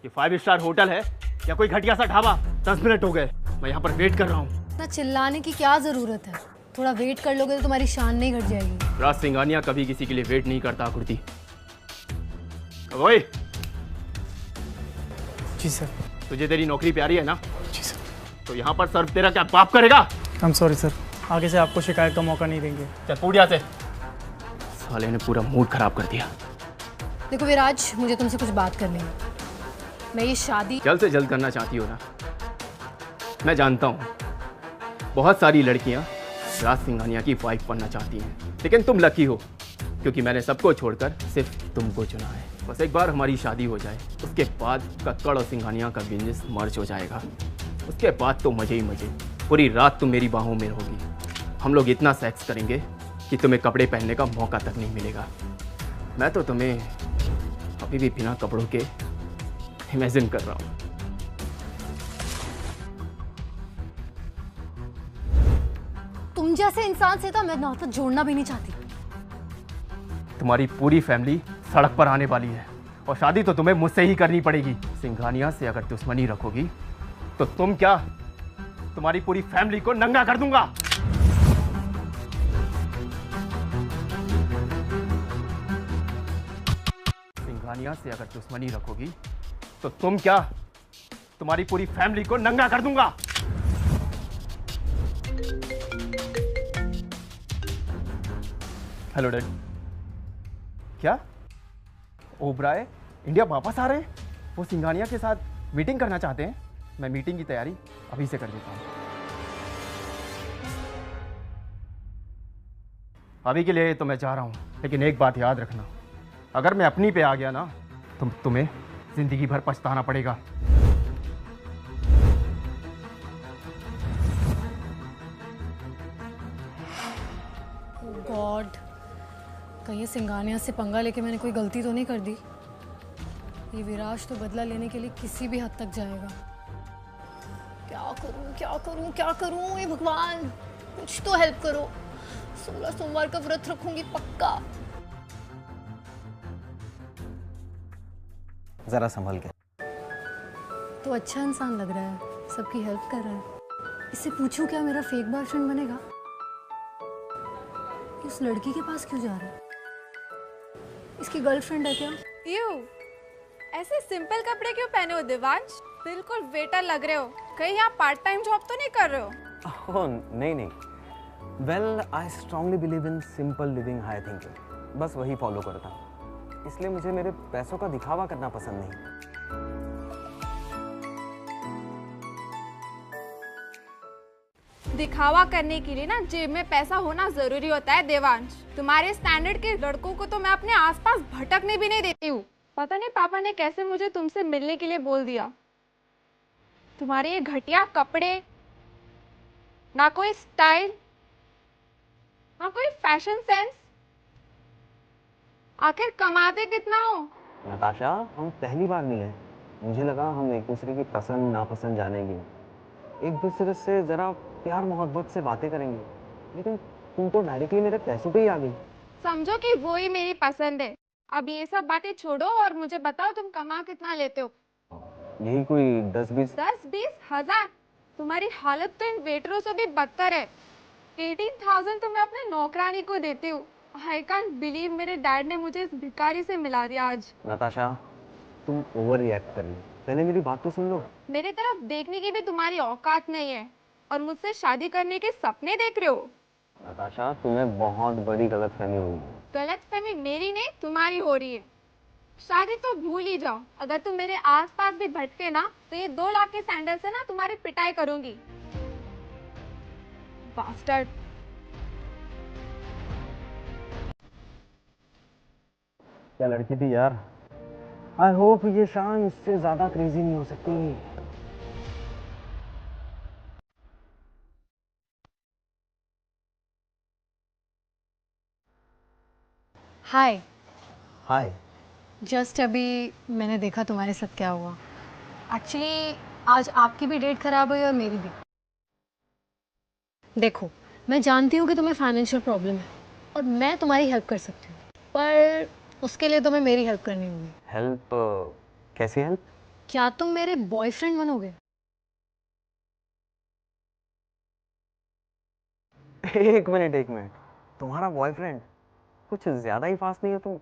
ये 5 star hotel है या कोई घटिया सा ढाबा? 10 मिनट हो गए, मैं यहाँ पर वेट कर रहा हूँ। इतना चिल्लाने की क्या जरूरत है? थोड़ा वेट कर लोगे तो तुम्हारी शान नहीं घट जाएगी। राज सिंघानिया कभी किसी के लिए वेट नहीं करता कुर्ती। ओए, जी सर। तुझे तेरी नौकरी प्यारी है ना? जी सर। तो यहाँ पर सर्व तेरा क्या बाप करेगा? आई एम सॉरी सर, आगे से आपको शिकायत का मौका नहीं देंगे। चल फूट यहाँ से। साले ने पूरा मूड खराब कर दिया। देखो विराज, मुझे तुमसे कुछ बात करनी है। मैं ये शादी जल्द से जल्द करना चाहती हो ना? मैं जानता हूँ बहुत सारी लड़कियाँ राज सिंघानिया की वाइफ बनना चाहती हैं, लेकिन तुम लकी हो क्योंकि मैंने सबको छोड़कर सिर्फ तुमको चुना है। बस एक बार हमारी शादी हो जाए, उसके बाद कक्कड़ और सिंघानिया का बिजनेस मर्ज हो जाएगा। उसके बाद तो मजे ही मजे, पूरी रात तुम मेरी बाहों में रहोगी। हम लोग इतना सेक्स करेंगे कि तुम्हें कपड़े पहनने का मौका तक नहीं मिलेगा। मैं तो तुम्हें अभी भी बिना कपड़ों के इमेजिन कर रहा हूँ। तुम जैसे इंसान से तो मैं नाता जोड़ना भी नहीं चाहती। तुम्हारी पूरी फैमिली सड़क पर आने वाली है और शादी तो तुम्हें मुझसे ही करनी पड़ेगी। सिंघानिया से अगर दुश्मनी रखोगी तो तुम क्या, तुम्हारी पूरी फैमिली को नंगा कर दूंगा। सिंघानिया से अगर दुश्मनी रखोगी तो तुम क्या, तुम्हारी पूरी फैमिली को नंगा कर दूंगा। Hello dad. क्या ओबराय इंडिया वापस आ रहे हैं? वो सिंघानिया के साथ मीटिंग करना चाहते हैं। मैं मीटिंग की तैयारी अभी से कर देता हूँ। अभी के लिए तो मैं जा रहा हूँ, लेकिन एक बात याद रखना, अगर मैं अपनी पे आ गया ना तो तुम्हें जिंदगी भर पछताना पड़ेगा। गॉड, कहीं सिंघानिया से पंगा लेके मैंने कोई गलती तो नहीं कर दी? ये विराज तो बदला लेने के लिए किसी भी हद तक जाएगा। क्या करूं क्या करूं क्या करूं? ये भगवान, कुछ तो हेल्प करो। 16 सोमवार का व्रत रखूंगी पक्का। जरा संभल के। तो अच्छा इंसान लग रहा है, सबकी हेल्प कर रहा है। इससे पूछूं क्या मेरा फेक बॉयफ्रेंड बनेगा? उस लड़की के पास क्यों जा रहा है? इसकी गर्लफ्रेंड है क्या? यू ऐसे सिंपल कपड़े क्यों पहने हो देवांश? बिल्कुल वेटर लग रहे हो। कहीं आप पार्ट टाइम जॉब तो नहीं कर रहे हो? ओह नहीं नहीं, well I strongly believe in simple living, high thinking. बस वही फॉलो करता हूँ, इसलिए मुझे मेरे पैसों का दिखावा करना पसंद नहीं। दिखावा करने के लिए ना जेब में पैसा होना जरूरी होता है देवांश। तुम्हारे स्टैंडर्ड के लड़कों को तो मैं अपने आसपास भटकने भी नहीं देती हूँ। पता नहीं पापा ने कैसे मुझे तुमसे मिलने के लिए बोल दिया। तुम्हारे ये घटिया कपड़े, ना कोई स्टाइल, ना कोई फैशन सेंस, आखिर कमाते कितना हो? नताशा, हम पहली बार मिले, मुझे लगा हम एक दूसरे की पसंद नापसंद जानेंगे, एक दूसरे से जरा प्यार मोहब्बत से बातें करेंगे, लेकिन तुम तो डायरेक्टली मेरे पैसों पे ही आ गई। समझो कि वो ही मेरी पसंद है। अब ये सब बातें छोड़ो और मुझे बताओ तुम कमा कितना लेते हो? यही कोई 10-20 हजार? तुम्हारी हालत तो इन वेटरों से भी बदतर है। 18,000 तो मैं अपने नौकरानी को देती हूँ। आई कांट बिलीव मेरे डैड ने मुझे इस भिखारी से मिला दिया आज। नताशा, तुम ओवर रिएक्ट कर रही हो, पहले मेरी बात तो सुन लो। मेरी तरफ देखने की भी तुम्हारी औकात नहीं है और मुझसे शादी करने के सपने देख रहे हो। नताशा, तुम्हें बहुत बड़ी गलतफहमी हुई। गलतफहमी मेरी नहीं तुम्हारी हो रही है। शादी तो भूल ही जाओ। अगर तुम मेरे आसपास भी भटके ना तो ये 2 लाख के सैंडल से ना तुम्हारी पिटाई करूंगी। बास्टर्ड। क्या लड़की थी यार। आई होप ये शाम इससे ज्यादा क्रेजी नहीं हो सकती। हाय। हाय। जस्ट अभी मैंने देखा तुम्हारे साथ क्या हुआ। एक्चुअली आज आपकी भी डेट खराब हुई और मेरी भी। देखो, मैं जानती हूँ कि तुम्हें फाइनेंशियल प्रॉब्लम है और मैं तुम्हारी हेल्प कर सकती हूँ, पर उसके लिए तुम्हें मेरी हेल्प करनी होगी। हेल्प? कैसी हेल्प? क्या तुम मेरे बॉयफ्रेंड बनोगे? एक मिनट, तुम्हारा बॉयफ्रेंड? कुछ ज्यादा ही फास्ट नहीं है तुम?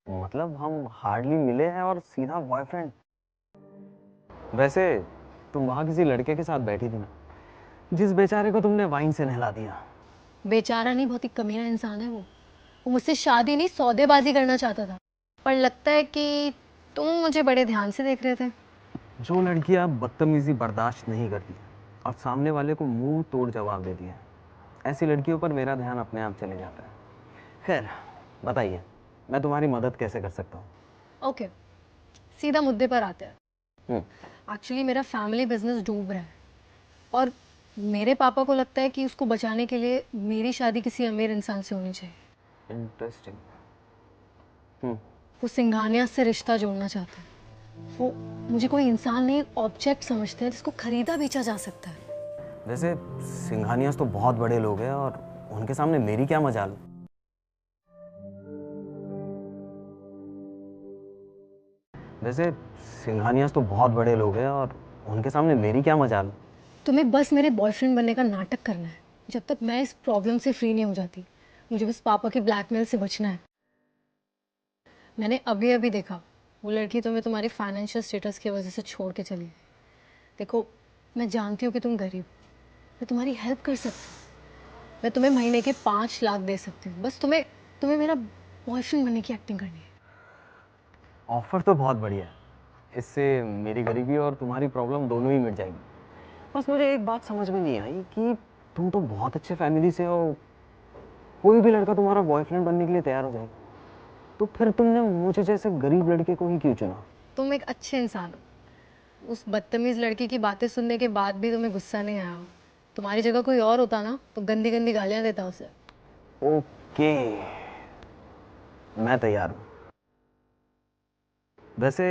मतलब हम हार्डली मिले हैं और सीधा बॉयफ्रेंड? वैसे तुम वहां किसी लड़के के साथ बैठी थी ना, जिस बेचारे को तुमने वाइन से नहला दिया। बेचारा नहीं, बहुत ही कमीना इंसान है वो मुझसे शादी नहीं सौदेबाजी करना चाहता था, पर लगता है कि तुम मुझे बड़े ध्यान से देख रहे थे। जो लड़कियां बदतमीजी बर्दाश्त नहीं करती और सामने वाले को मुंह तोड़ जवाब देती है, ऐसी लड़कियों पर मेरा ध्यान अपने आप चले जाता है। खैर बताइए, मैं तुम्हारी मदद कैसे कर सकता हूँ? ओके, सीधा मुद्दे पर आते हैं। एक्चुअली मेरा फैमिली बिजनेस डूब रहा है और मेरे पापा को लगता है कि उसको बचाने के लिए मेरी शादी किसी अमीर इंसान से होनी चाहिए। इंटरेस्टिंग। वो सिंघानिया से रिश्ता जोड़ना चाहता है। वो मुझे कोई इंसान नहीं, एक ऑब्जेक्ट समझते हैं जिसको खरीदा बेचा जा सकता है। वैसे सिंघानियास तो बहुत बड़े लोग हैं और उनके सामने मेरी क्या मजाल? वैसे सिंघानियास तो बहुत बड़े लोग हैं और उनके सामने मेरी क्या मजाल? तुम्हें बस मेरे बॉयफ्रेंड बनने का नाटक करना है जब तक मैं इस प्रॉब्लम से फ्री नहीं हो जाती। मुझे बस पापा के ब्लैकमेल से बचना है। मैंने अभी अभी देखा, वो लड़की तुम्हें तुम्हारे फाइनेंशियल स्टेटस की वजह से छोड़ के चली गई। देखो, मैं जानती हूँ कि तुम गरीब, मैं तुम्हारी हेल्प कर सकती हूँ। मैं तुम्हें महीने के 5 लाख दे सकती हूँ, बस तुम्हें मेरा बॉयफ्रेंड बनने की एक्टिंग करनी है। ऑफर तो बहुत बढ़िया है, इससे मेरी गरीबी और तुम्हारी प्रॉब्लम दोनों ही मिट जाएगी। बस मुझे एक बात समझ में नहीं आई कि तुम तो बहुत अच्छे फैमिली से हो, कोई भी लड़का तुम्हारा बॉयफ्रेंड बनने के लिए तैयार हो जाएगा, तो फिर तुमने मुझे जैसे गरीब लड़के को ही क्यों चुना? तुम एक अच्छे इंसान हो। उस बदतमीज लड़की की बातें सुनने के बाद भी तुम्हें गुस्सा नहीं आया। तुम्हारी जगह कोई और होता ना तो गंदी गंदी गालियां देता उसे। ओके, मैं तैयार हूँ। वैसे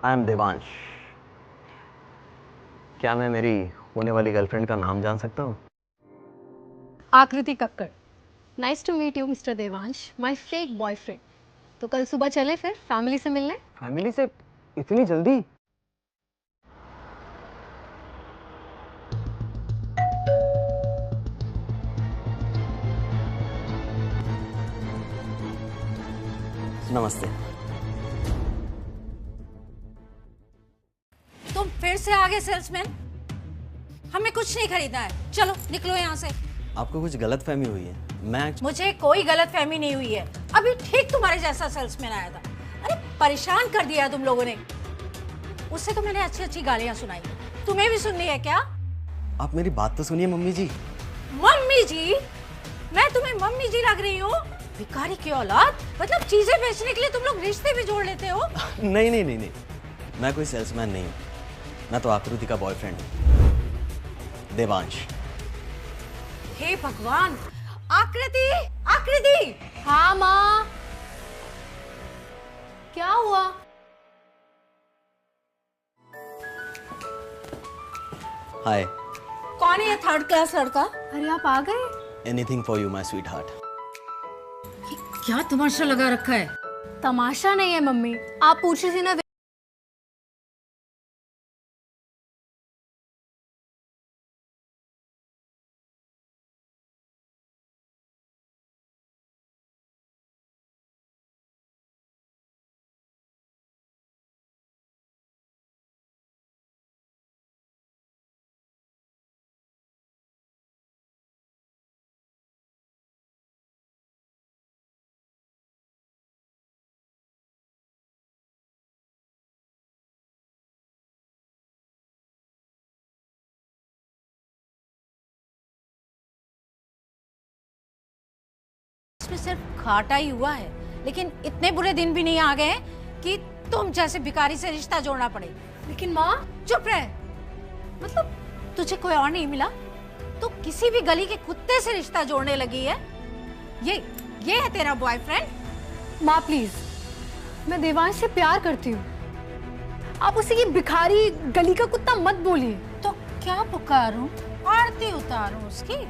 आई एम देवांश। क्या मैं मेरी होने वाली गर्लफ्रेंड का नाम जान सकता हूँ? Aakriti Kakkar. Nice to meet you mister Devansh, my fake boyfriend. तो कल सुबह चले फिर फैमिली से मिलने? फैमिली से इतनी जल्दी? नमस्ते। तुम फिर से आ गए सेल्समैन। हमें कुछ नहीं खरीदना है, चलो निकलो यहाँ से। आपको कुछ गलतफहमी हुई है। मुझे कोई गलतफहमी नहीं हुई है। अभी ठीक तुम्हारे जैसा सेल्समैन आया था, अरे परेशान कर दिया तुम लोगों ने। उससे तो मैंने अच्छी अच्छी गालियां सुनाई, तुम्हें भी सुननी है क्या? आप मेरी बात तो सुनिए मम्मी जी। मम्मी जी? मैं तुम्हें मम्मी जी लग रही हूँ? भिखारी की औलाद, मतलब चीजें बेचने के लिए तुम लोग रिश्ते भी जोड़ लेते हो? नहीं, मैं कोई सेल्समैन नहीं हूँ। मैं तो आकृति का बॉयफ्रेंड हूँ, देवांश। हे भगवान, आकृति! हाँ माँ, क्या हुआ? हाय। कौन है ये थर्ड क्लास लड़का? अरे आप आ गए। Anything for you my sweet heart. क्या तमाशा लगा रखा है? तमाशा नहीं है मम्मी, आप पूछ रही थी ना। इसमें सिर्फ घाटा ही हुआ है, लेकिन इतने बुरे दिन भी नहीं आ गए कि तुम जैसे भिखारी से रिश्ता जोड़ना पड़े। लेकिन माँ, चुप रहे। मतलब तुझे कोई और नहीं मिला तो किसी भी गली के कुत्ते से रिश्ता जोड़ने लगी है? ये है तेरा बॉयफ्रेंड? माँ प्लीज, मैं देवांश से प्यार करती हूँ। आप उसे ये भिखारी गली का कुत्ता मत बोलिए। तो क्या पुकारूं? आरती उतारूं उसकी?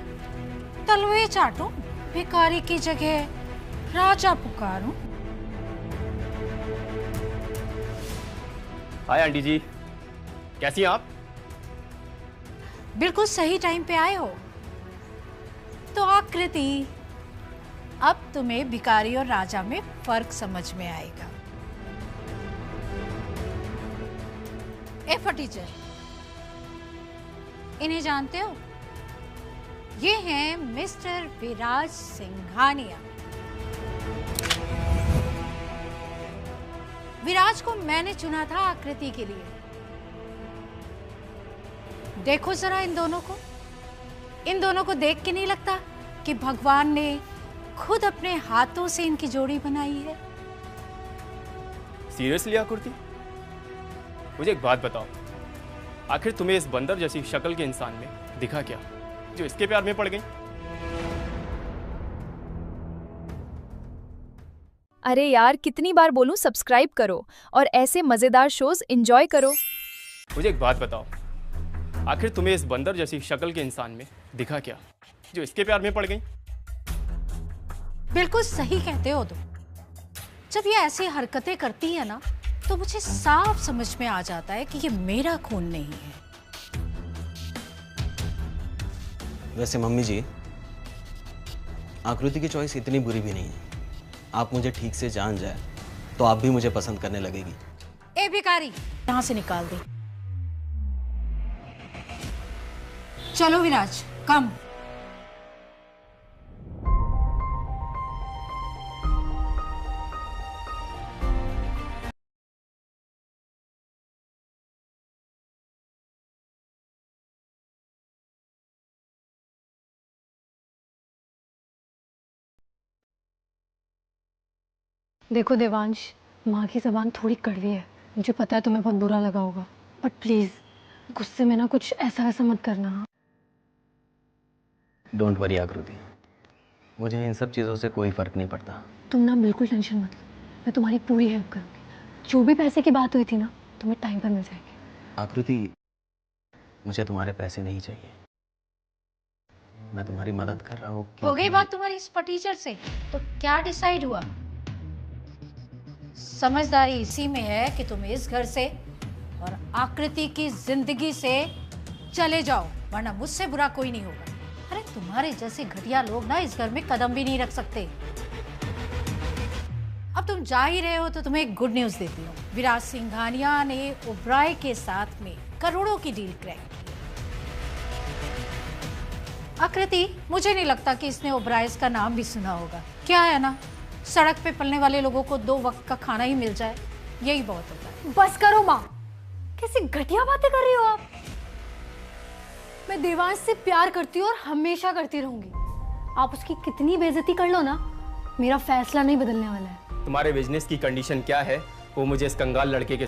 तलवे चाटूं? भिखारी की जगह राजा पुकारूं? हाय आंटी जी, कैसी हैं आप? बिल्कुल सही टाइम पे आए हो। तो आकृति, अब तुम्हें भिखारी और राजा में फर्क समझ में आएगा। ए फटीचर, इन्हें जानते हो? ये हैं मिस्टर विराज सिंघानिया। विराज को मैंने चुना था आकृति के लिए। देखो जरा इन दोनों को देख के नहीं लगता कि भगवान ने खुद अपने हाथों से इनकी जोड़ी बनाई है? सीरियसली आकृति, मुझे एक बात बताओ, आखिर तुम्हें इस बंदर जैसी शक्ल के इंसान में दिखा क्या जो इसके प्यार में पड़ गई? अरे यार, कितनी बार बोलूं सब्सक्राइब करो और ऐसे मजेदार शोज एंजॉय करो। मुझे एक बात बताओ, आखिर तुम्हें इस बंदर जैसी शक्ल के इंसान में दिखा क्या जो इसके प्यार में पड़ गई? बिल्कुल सही कहते हो तुम। जब ये ऐसी हरकतें करती है ना, तो मुझे साफ समझ में आ जाता है कि ये मेरा खून नहीं है। वैसे मम्मी जी, आकृति की चॉइस इतनी बुरी भी नहीं है। आप मुझे ठीक से जान जाए तो आप भी मुझे पसंद करने लगेगी। ए भिखारी, यहां से निकाल दे। चलो विराज, कम। देखो देवांश, माँ की ज़बान थोड़ी कड़वी है, मुझे पता है तुम्हें बहुत बुरा लगा होगा, बट प्लीज़ गुस्से में ना कुछ ऐसा वैसा मत करना। डोंट वरी आकृति, मुझे इन सब चीज़ों से कोई फर्क नहीं पड़ता। तुम ना बिल्कुल टेंशन मत लो, मैं तुम्हारी पूरी हेल्प करूँगी। जो भी पैसे की बात हुई थी ना, तुम्हें टाइम पर मिल जाएगी। आकृति, मुझे तुम्हारे पैसे नहीं चाहिए, मैं तुम्हारी मदद कर रहा हूँ। हो गई बात तुम्हारी इस फटीचर से, तो क्या डिसाइड हुआ? समझदारी इसी में है कि तुम इस घर से और आकृति की जिंदगी से चले जाओ, वरना मुझसे बुरा कोई नहीं होगा। अरे तुम्हारे जैसे घटिया लोग ना इस घर में कदम भी नहीं रख सकते। अब तुम जा ही रहे हो तो तुम्हें एक गुड न्यूज देती हूँ। विराज सिंघानिया ने ओबराय के साथ में करोड़ों की डील क्रैक की। आकृति, मुझे नहीं लगता कि इसने ओबराय का नाम भी सुना होगा। क्या है ना, सड़क पे पलने वाले लोगों को 2 वक्त का खाना ही मिल जाए, यही बहुत होता है। बस करो माँ, कैसी घटिया बातें कर रही हो आप। मैं देवांश से प्यार करती हूँ और हमेशा करती रहूंगी। आप उसकी कितनी बेइज्जती कर लो ना, मेरा फैसला नहीं बदलने वाला है। तुम्हारे बिजनेस की कंडीशन क्या है वो मुझे इस कंगाल लड़के के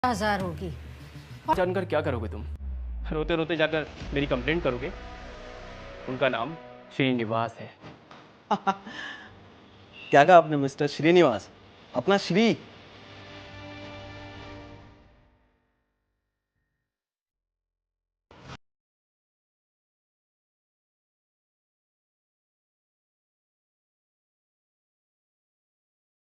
हजार होगी। जानकर क्या करोगे तुम? रोते रोते जाकर मेरी कंप्लेंट करोगे? उनका नाम श्रीनिवास है। क्या कहा आपने मिस्टर श्रीनिवास? अपना श्री